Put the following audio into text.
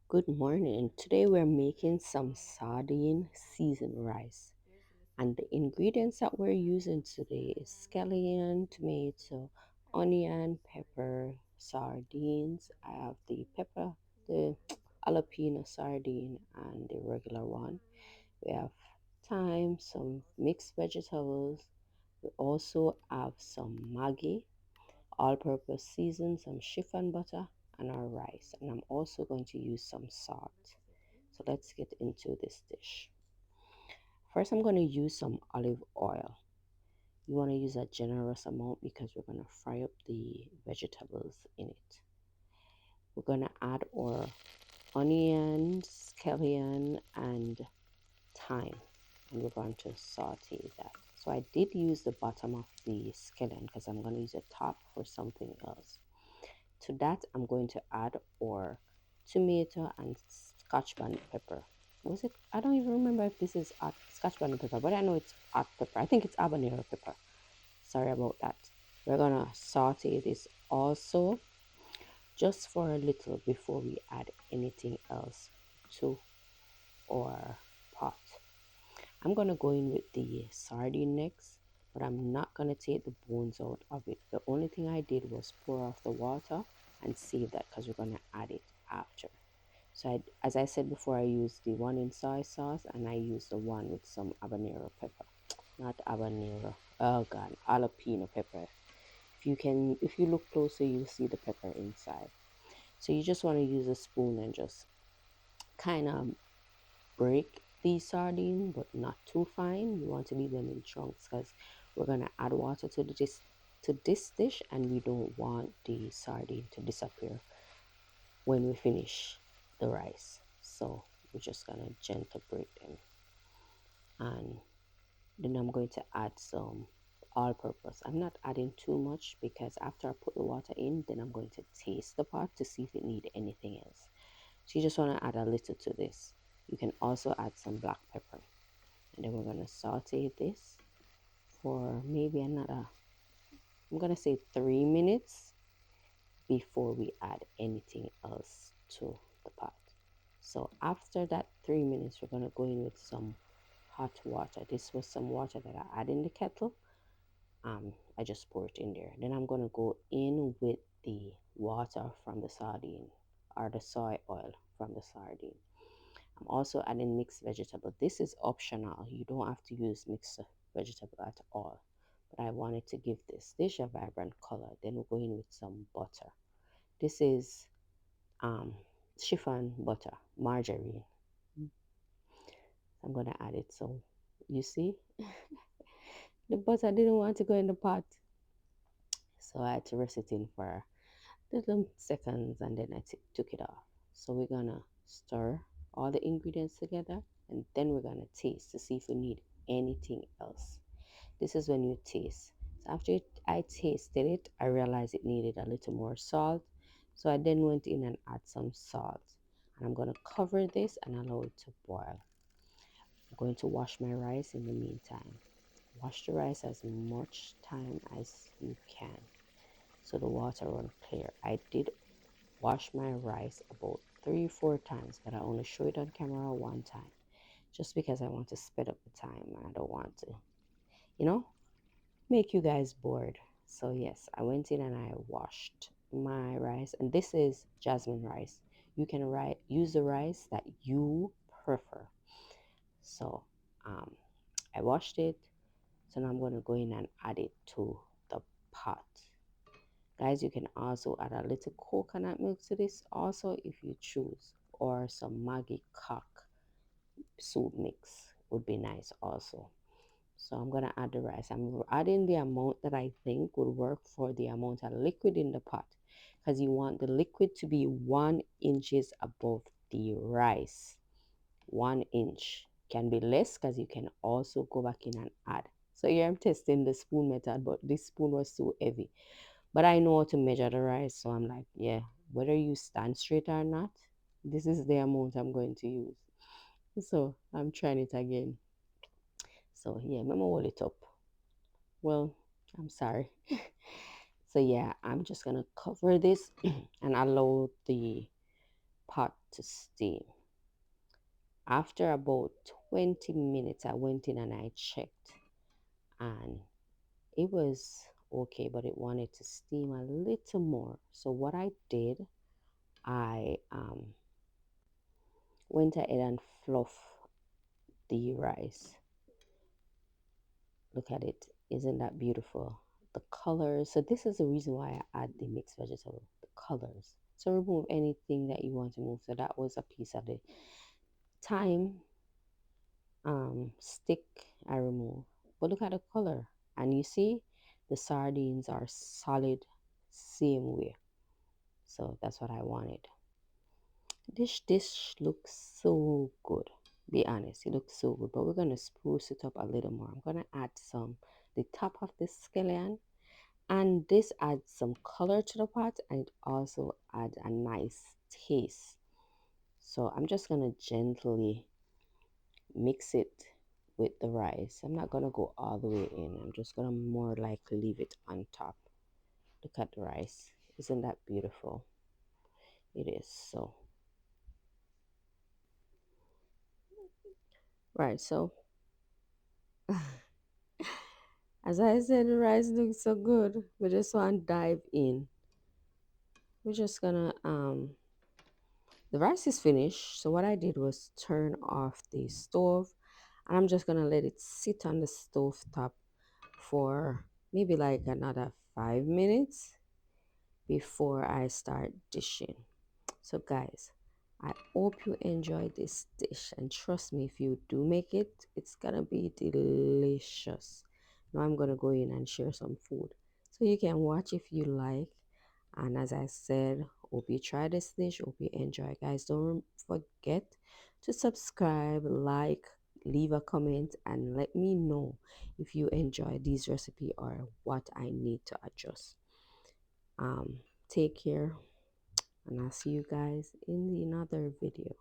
Good morning. Today we're making some sardine seasoned rice. And the ingredients that we're using today is scallion, tomato, onion, pepper, sardines. I have the pepper, the jalapeno sardine, and the regular one. We have thyme, some mixed vegetables. We also have some Maggi, all-purpose season, some chiffon butter, and our rice. And I'm also going to use some salt. So let's get into this dish. First, I'm going to use some olive oil. You want to use a generous amount because we're going to fry up the vegetables in it. We're going to add our onions, scallion, and thyme, and we're going to saute that. So I did use the bottom of the scallion because I'm going to use the top for something else. To that, I'm going to add our tomato and scotch bonnet pepper. Was it? I don't even remember if this is scotch bonnet pepper, but I know it's hot pepper. I think it's habanero pepper. Sorry about that. We're gonna saute this also just for a little before we add anything else to our pot. I'm gonna go in with the sardine next, but I'm not gonna take the bones out of it. The only thing I did was pour off the water and save that because we're gonna add it after. So as I said before, I used the one in soy sauce and I used the one with some habanero pepper. Not habanero. Oh god, jalapeno pepper. If you look closer, you'll see the pepper inside. So you just want to use a spoon and just kind of break the sardine, but not too fine. You want to leave them in chunks because we're gonna add water to this dish, and we don't want the sardine to disappear when we finish the rice. So we're just gonna gently break them, and then I'm going to add some all purpose. I'm not adding too much because after I put the water in, then I'm going to taste the pot to see if it need anything else. So you just want to add a little to this. You can also add some black pepper. And then we're going to saute this for maybe another, I'm going to say 3 minutes before we add anything else to the pot. So after that 3 minutes, we're going to go in with some hot water. This was some water that I add in the kettle. I just pour it in there. Then I'm going to go in with the water from the sardine or the soy oil from the sardine. I'm also adding mixed vegetable. This is optional. You don't have to use mixed vegetable at all. But I wanted to give this dish a vibrant color. Then we'll go in with some butter. This is um, chiffon butter, margarine. I'm going to add it. So you see, the butter didn't want to go in the pot. So I had to rest it in for little seconds and then I took it off. So we're gonna stir all the ingredients together and then we're gonna taste to see if we need anything else. This is when you taste. So after I tasted it, I realized it needed a little more salt. So I then went in and add some salt. And I'm gonna cover this and allow it to boil. I'm going to wash my rice in the meantime. Wash the rice as much time as you can so the water run clear. I did wash my rice about 3 4 times, but I only show it on camera one time just because I want to speed up the time and I don't want to, you know, make you guys bored. So yes, I went in and I washed my rice, and this is jasmine rice. You can use the rice that you prefer. So um, I washed it. So now I'm going to go in and add it to the pot. Guys, you can also add a little coconut milk to this also if you choose, or some Maggi cock soup mix would be nice also. So I'm gonna add the rice. I'm adding the amount that I think would work for the amount of liquid in the pot because you want the liquid to be 1 inches above the rice. 1 inch can be less because you can also go back in and add. So here I'm testing the spoon method, but this spoon was too heavy. But I know how to measure the rice, so I'm like, yeah, whether you stand straight or not, this is the amount I'm going to use. So I'm trying it again. So yeah, I'm gonna hold it up. Well, I'm sorry. So yeah, I'm just gonna cover this and allow the pot to steam. After about 20 minutes, I went in and I checked, and it was okay, but it wanted to steam a little more. So, what I did, I went ahead and fluff the rice. Look at it. Isn't that beautiful? The colors. So, this is the reason why I add the mixed vegetable, the colors. So, remove anything that you want to move. So, that was a piece of the time stick I remove. But look at the color. And you see, the sardines are solid, same way. So that's what I wanted. This dish looks so good. Be honest, it looks so good. But we're gonna spruce it up a little more. I'm gonna add some the top of the scallion, and this adds some color to the pot, and it also adds a nice taste. So I'm just gonna gently mix it with the rice. I'm not gonna go all the way in. I'm just gonna more like leave it on top. Look at the rice. Isn't that beautiful? It is. So right, so as I said, the rice looks so good. We just want to dive in. We're just gonna the rice is finished. So what I did was turn off the stove, and I'm just gonna let it sit on the stove top for maybe like another 5 minutes before I start dishing. So, guys, I hope you enjoy this dish, and trust me, if you do make it, it's gonna be delicious. Now, I'm gonna go in and share some food so you can watch if you like. And as I said, hope you try this dish, hope you enjoy. Guys, don't forget to subscribe, like, leave a comment, and let me know if you enjoy this recipe or what I need to adjust. Take care, and I'll see you guys in another video.